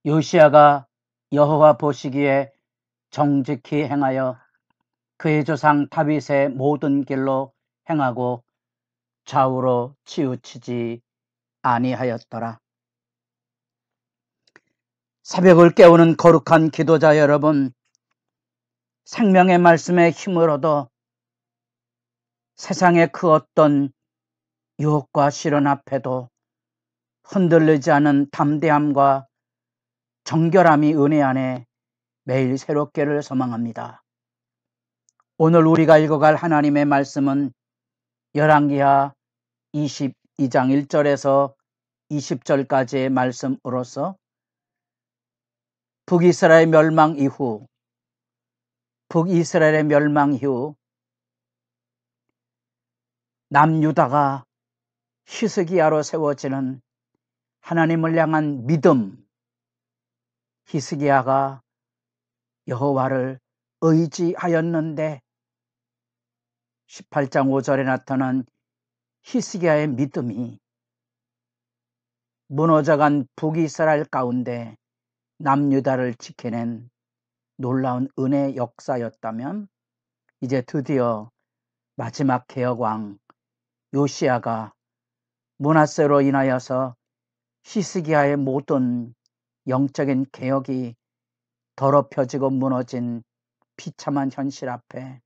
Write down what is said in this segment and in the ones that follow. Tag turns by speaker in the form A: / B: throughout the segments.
A: 요시야가 여호와 보시기에 정직히 행하여 그의 조상 다윗의 모든 길로 행하고 좌우로 치우치지 아니하였더라. 새벽을 깨우는 거룩한 기도자 여러분, 생명의 말씀에 힘을 얻어 세상의 그 어떤 유혹과 시련 앞에도 흔들리지 않은 담대함과 정결함이 은혜 안에 매일 새롭게를 소망합니다. 오늘 우리가 읽어갈 하나님의 말씀은 열왕기하 22장 1절에서 20절까지의 말씀으로서 북이스라엘의 멸망 이후 남유다가 히스기야로 세워지는 하나님을 향한 믿음, 히스기야가 여호와를 의지하였는데 18장 5절에 나타난 히스기야의 믿음이 무너져간 북이스라엘 가운데 남유다를 지켜낸 놀라운 은혜의 역사였다면, 이제 드디어 마지막 개혁왕 요시야가 므낫세로 인하여서 히스기야의 모든 영적인 개혁이 더럽혀지고 무너진 비참한 현실 앞에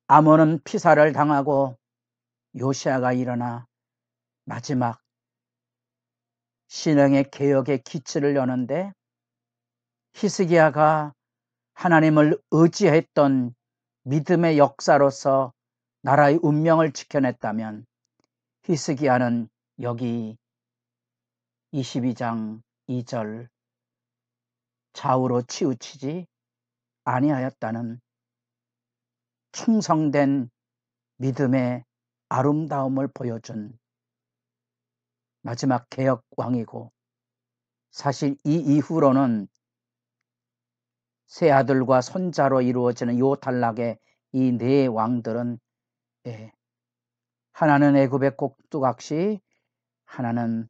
A: 아몬은 피살을 당하고 요시야가 일어나 마지막 신앙의 개혁의 기치를 여는데, 히스기야가 하나님을 의지했던 믿음의 역사로서 나라의 운명을 지켜냈다면, 히스기야는 여기 22장 2절 좌우로 치우치지 아니하였다는 충성된 믿음의 아름다움을 보여준 마지막 개혁 왕이고, 사실 이 이후로는 세 아들과 손자로 이루어지는 요 단락의 이 네 왕들은, 하나는 애굽의 꼭두각시, 하나는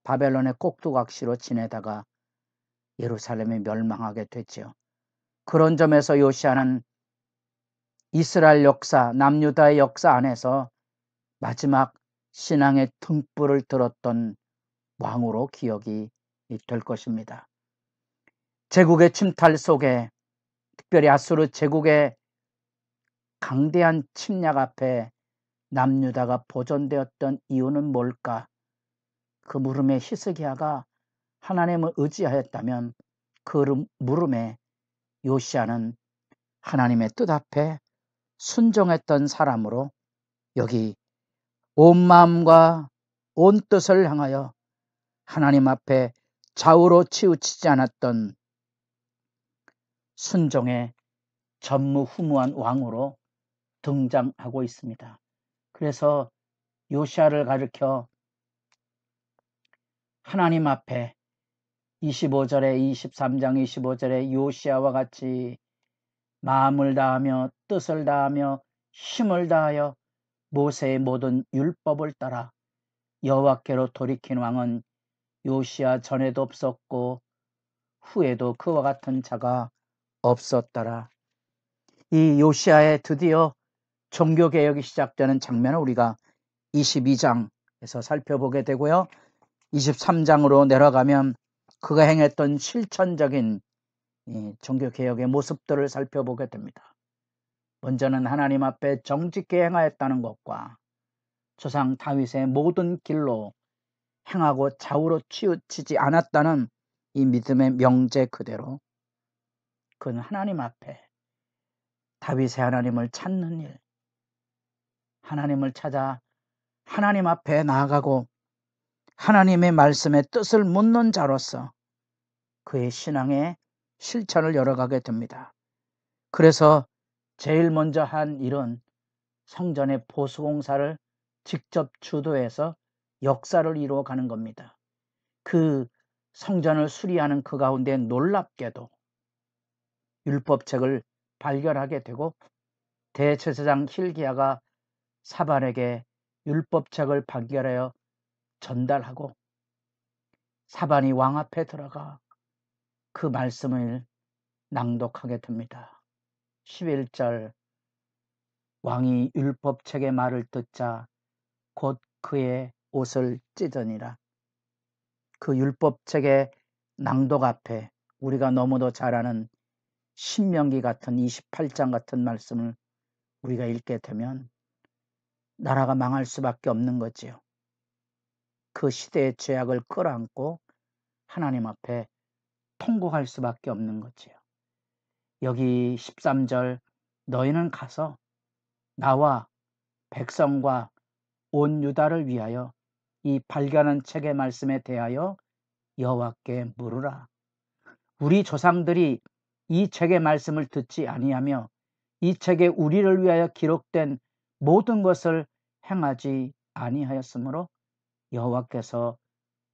A: 바벨론의 꼭두각시로 지내다가 예루살렘이 멸망하게 됐죠. 그런 점에서 요시야는 이스라엘 역사, 남유다의 역사 안에서 마지막 신앙의 등불을 들었던 왕으로 기억이 될 것입니다. 제국의 침탈 속에, 특별히 아수르 제국의 강대한 침략 앞에 남유다가 보존되었던 이유는 뭘까? 그 물음에 히스기야가 하나님을 의지하였다면, 그 물음에 요시야는 하나님의 뜻 앞에 순종했던 사람으로, 여기 온 마음과 온 뜻을 향하여 하나님 앞에 좌우로 치우치지 않았던 순종의 전무후무한 왕으로 등장하고 있습니다. 그래서 요시야를 가리켜 하나님 앞에 23장 25절에 요시야와 같이 마음을 다하며 뜻을 다하며 힘을 다하여 모세의 모든 율법을 따라 여호와께로 돌이킨 왕은 요시야 전에도 없었고 후에도 그와 같은 자가 없었더라. 이 요시야의 드디어 종교개혁이 시작되는 장면을 우리가 22장에서 살펴보게 되고요. 23장으로 내려가면 그가 행했던 실천적인 종교개혁의 모습들을 살펴보게 됩니다. 먼저는 하나님 앞에 정직히 행하였다는 것과 조상 다윗의 모든 길로 행하고 좌우로 치우치지 않았다는 이 믿음의 명제 그대로, 그는 하나님 앞에 다윗의 하나님을 찾는 일, 하나님을 찾아 하나님 앞에 나아가고 하나님의 말씀의 뜻을 묻는 자로서 그의 신앙의 실천을 열어가게 됩니다. 그래서 제일 먼저 한 일은 성전의 보수공사를 직접 주도해서 역사를 이루어가는 겁니다. 그 성전을 수리하는 그 가운데 놀랍게도 율법책을 발견하게 되고, 대제사장 hil기야가 사반에게 율법책을 발견하여 전달하고, 사반이 왕 앞에 들어가 그 말씀을 낭독하게 됩니다. 11절 왕이 율법책의 말을 듣자 곧 그의 옷을 찢으니라. 그 율법책의 낭독 앞에 우리가 너무도 잘 아는 신명기 같은 28장 같은 말씀을 우리가 읽게 되면 나라가 망할 수밖에 없는 거지요. 그 시대의 죄악을 끌어안고 하나님 앞에 통곡할 수밖에 없는 거지요. 여기 13절 너희는 가서 나와 백성과 온 유다를 위하여 이 발견한 책의 말씀에 대하여 여호와께 물으라. 우리 조상들이 이 책의 말씀을 듣지 아니하며 이 책에 우리를 위하여 기록된 모든 것을 행하지 아니하였으므로 여호와께서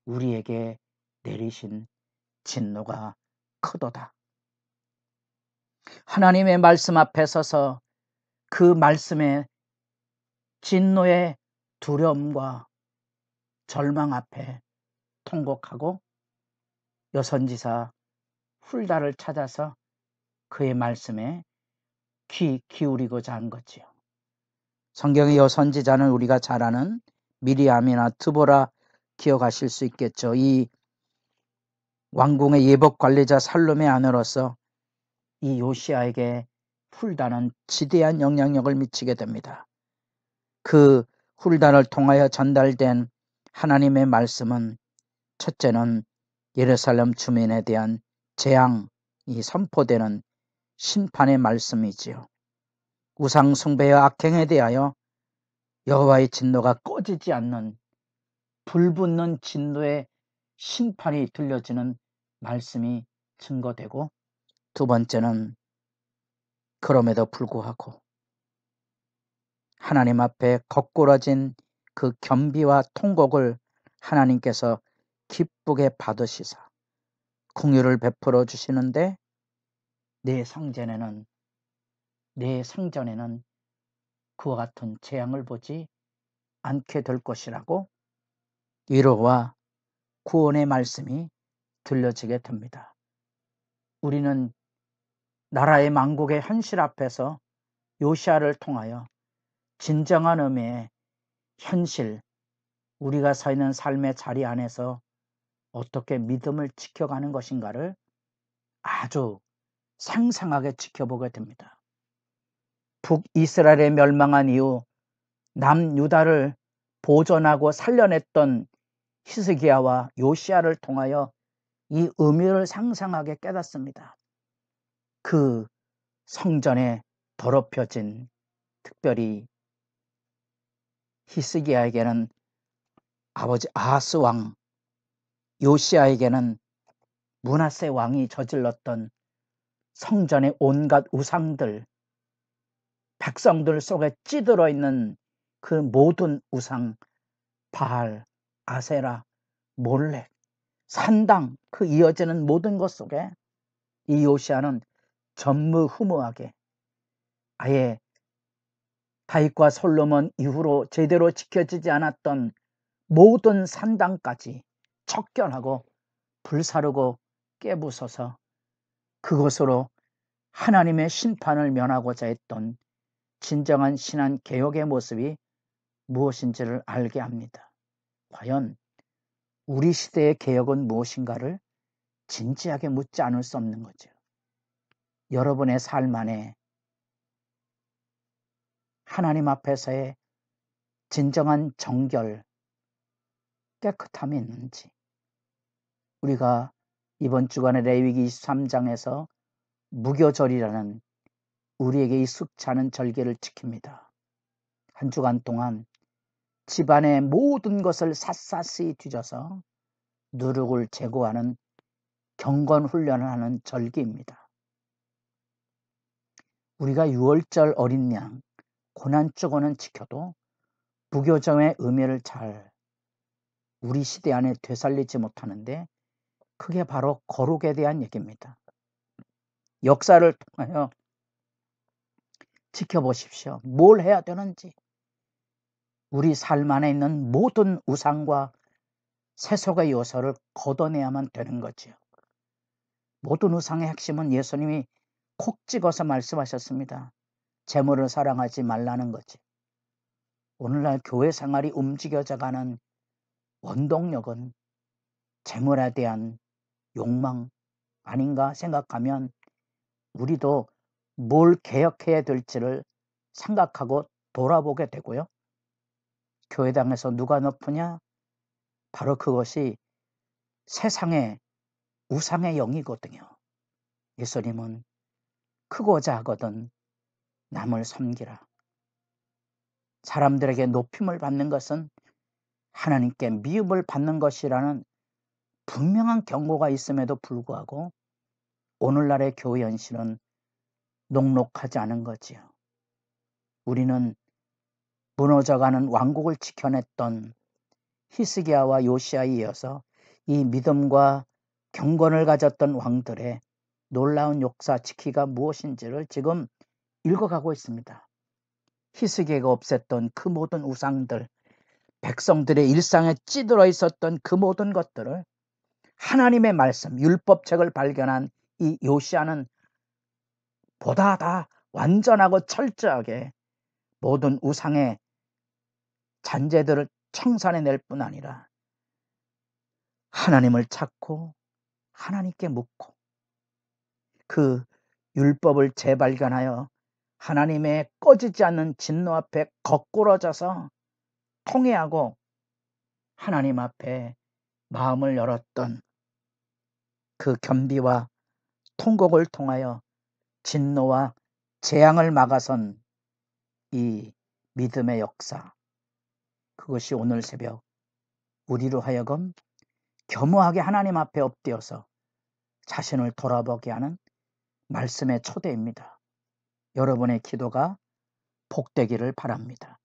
A: 우리에게 내리신 진노가 크도다. 하나님의 말씀 앞에 서서 그 말씀의 진노의 두려움과 절망 앞에 통곡하고 여선지사 훌다를 찾아서 그의 말씀에 귀 기울이고자 한 거지요. 성경의 여선지자는 우리가 잘 아는 미리암이나 드보라 기억하실 수 있겠죠. 이 왕궁의 예복 관리자 살룸의 아내로서 이 요시아에게 훌다는 지대한 영향력을 미치게 됩니다. 그 훌다를 통하여 전달된 하나님의 말씀은 첫째는 예루살렘 주민에 대한 재앙이 선포되는 심판의 말씀이지요. 우상 숭배와 악행에 대하여 여호와의 진노가 꺼지지 않는 불붙는 진노의 심판이 들려지는 말씀이 증거되고, 두 번째는 그럼에도 불구하고 하나님 앞에 거꾸러진 그 겸비와 통곡을 하나님께서 기쁘게 받으시사 긍휼을 베풀어 주시는데 내 성전에는 그와 같은 재앙을 보지 않게 될 것이라고 위로와 구원의 말씀이 들려지게 됩니다. 우리는 나라의 망국의 현실 앞에서 요시아를 통하여 진정한 의미의 현실, 우리가 서 있는 삶의 자리 안에서 어떻게 믿음을 지켜가는 것인가를 아주 생생하게 지켜보게 됩니다. 북이스라엘의 멸망한 이후 남유다를 보존하고 살려냈던 히스기야와 요시아를 통하여 이 의미를 상상하게 깨닫습니다. 그 성전에 더럽혀진, 특별히 히스기야에게는 아버지 아하스 왕, 요시아에게는 므낫세 왕이 저질렀던 성전의 온갖 우상들, 백성들 속에 찌들어 있는 그 모든 우상, 바알, 아세라, 몰렉, 산당, 그 이어지는 모든 것 속에 이 요시아는 전무후무하게 아예 다윗과 솔로몬 이후로 제대로 지켜지지 않았던 모든 산당까지 척결하고 불사르고 깨부숴서 그것으로 하나님의 심판을 면하고자 했던 진정한 신앙 개혁의 모습이 무엇인지를 알게 합니다. 과연 우리 시대의 개혁은 무엇인가를 진지하게 묻지 않을 수 없는 거죠. 여러분의 삶 안에 하나님 앞에서의 진정한 정결, 깨끗함이 있는지, 우리가 이번 주간에 레위기 23장에서 무교절이라는 우리에게 익숙치 않은 절기를 지킵니다. 한 주간 동안 집안의 모든 것을 샅샅이 뒤져서 누룩을 제거하는 경건 훈련을 하는 절기입니다. 우리가 유월절 어린 양, 고난주간은 지켜도 무교점의 의미를 잘 우리 시대 안에 되살리지 못하는데 그게 바로 거룩에 대한 얘기입니다. 역사를 통하여 지켜보십시오. 뭘 해야 되는지. 우리 삶 안에 있는 모든 우상과 세속의 요소를 걷어내야만 되는 거지요. 모든 우상의 핵심은 예수님이 콕 찍어서 말씀하셨습니다. 재물을 사랑하지 말라는 거지. 오늘날 교회 생활이 움직여져가는 원동력은 재물에 대한 욕망 아닌가 생각하면 우리도 뭘 개혁해야 될지를 생각하고 돌아보게 되고요. 교회당에서 누가 높으냐? 바로 그것이 세상의 우상의 영이거든요. 예수님은 크고자 하거든 남을 섬기라. 사람들에게 높임을 받는 것은 하나님께 미움을 받는 것이라는 분명한 경고가 있음에도 불구하고 오늘날의 교회 현실은 녹록하지 않은 거지요. 우리는 무너져가는 왕국을 지켜냈던 히스기야와 요시야에 이어서 이 믿음과 경건을 가졌던 왕들의 놀라운 역사 지키가 무엇인지를 지금 읽어가고 있습니다. 히스기야가 없앴던 그 모든 우상들, 백성들의 일상에 찌들어 있었던 그 모든 것들을 하나님의 말씀, 율법책을 발견한 이 요시야는 보다 다 완전하고 철저하게 모든 우상의 잔재들을 청산해낼 뿐 아니라 하나님을 찾고 하나님께 묻고 그 율법을 재발견하여 하나님의 꺼지지 않는 진노 앞에 거꾸러져서 통회하고 하나님 앞에 마음을 열었던 그 겸비와 통곡을 통하여 진노와 재앙을 막아선 이 믿음의 역사, 그것이 오늘 새벽 우리로 하여금 겸허하게 하나님 앞에 엎드려서 자신을 돌아보게 하는 말씀의 초대입니다. 여러분의 기도가 복되기를 바랍니다.